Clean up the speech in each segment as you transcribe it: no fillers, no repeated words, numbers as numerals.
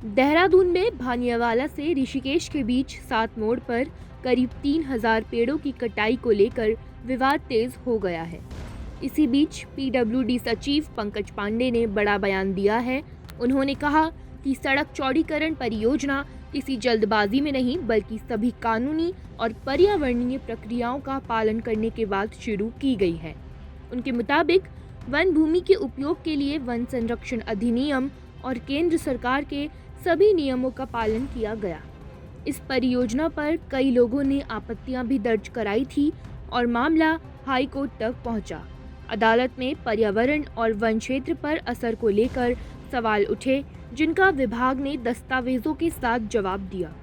देहरादून में भानियावाला से ऋषिकेश के बीच 7 मोड़ पर करीब 3000 पेड़ों की कटाई को लेकर विवाद तेज हो गया है। इसी बीच पीडब्ल्यूडी सचिव पंकज पांडे ने बड़ा बयान दिया है। उन्होंने कहा कि सड़क चौड़ीकरण परियोजना किसी जल्दबाजी में नहीं बल्कि सभी कानूनी और पर्यावरणीय प्रक्रियाओं का पालन करने के बाद शुरू की गई है। उनके मुताबिक वन भूमि के उपयोग के लिए वन संरक्षण अधिनियम और केंद्र सरकार के सभी नियमों का पालन किया गया। इस परियोजना पर कई लोगों ने आपत्तियां भी दर्ज कराई थी और मामला हाई कोर्ट तक पहुंचा। अदालत में पर्यावरण और वन क्षेत्र पर असर को लेकर सवाल उठे, जिनका विभाग ने दस्तावेजों के साथ जवाब दिया।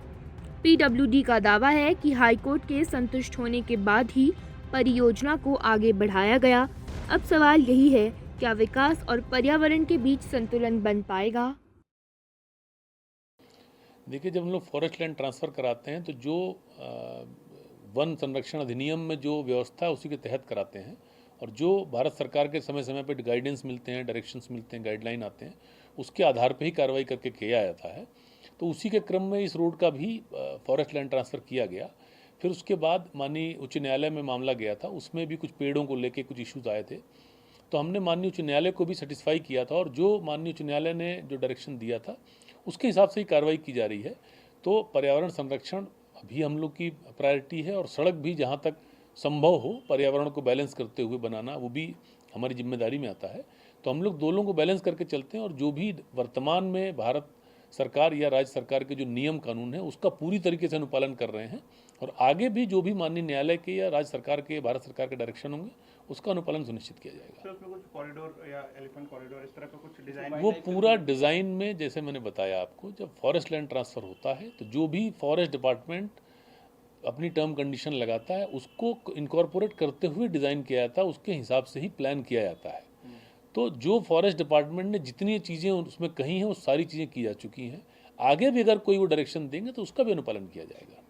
पीडब्ल्यूडी का दावा है कि हाई कोर्ट के संतुष्ट होने के बाद ही परियोजना को आगे बढ़ाया गया। अब सवाल यही है, क्या विकास और पर्यावरण के बीच संतुलन बन पाएगा? देखिए, जब हम लोग फॉरेस्ट लैंड ट्रांसफ़र कराते हैं तो जो वन संरक्षण अधिनियम में जो व्यवस्था है उसी के तहत कराते हैं, और जो भारत सरकार के समय समय पर गाइडेंस मिलते हैं, डायरेक्शंस मिलते हैं, गाइडलाइन आते हैं, उसके आधार पर ही कार्रवाई करके किया जाता है। तो उसी के क्रम में इस रोड का भी फॉरेस्ट लैंड ट्रांसफ़र किया गया। फिर उसके बाद माननीय उच्च न्यायालय में मामला गया था, उसमें भी कुछ पेड़ों को लेके कुछ इश्यूज़ आए थे। तो हमने माननीय उच्च न्यायालय को भी सेटिस्फाई किया था, और जो माननीय उच्च न्यायालय ने जो डायरेक्शन दिया था उसके हिसाब से ही कार्रवाई की जा रही है। तो पर्यावरण संरक्षण भी हम लोग की प्रायोरिटी है, और सड़क भी जहाँ तक संभव हो पर्यावरण को बैलेंस करते हुए बनाना, वो भी हमारी जिम्मेदारी में आता है। तो हम लोग दोनों को बैलेंस करके चलते हैं, और जो भी वर्तमान में भारत सरकार या राज्य सरकार के जो नियम कानून है उसका पूरी तरीके से अनुपालन कर रहे हैं, और आगे भी जो भी माननीय न्यायालय के या राज्य सरकार के, भारत सरकार के डायरेक्शन होंगे उसका अनुपालन सुनिश्चित किया जाएगा। सर, उसमें कुछ कॉरिडोर या एलिफेंट कॉरिडोर इस तरह का कुछ डिजाइन वो पूरा डिज़ाइन में, जैसे मैंने बताया आपको, जब फॉरेस्ट लैंड ट्रांसफ़र होता है तो जो भी फॉरेस्ट डिपार्टमेंट अपनी टर्म कंडीशन लगाता है उसको इनकॉर्पोरेट करते हुए डिज़ाइन किया जाता है, उसके हिसाब से ही प्लान किया जाता है। तो जो फॉरेस्ट डिपार्टमेंट ने जितनी चीज़ें उसमें कही हैं वो सारी चीज़ें की जा चुकी हैं। आगे भी अगर कोई वो डायरेक्शन देंगे तो उसका भी अनुपालन किया जाएगा।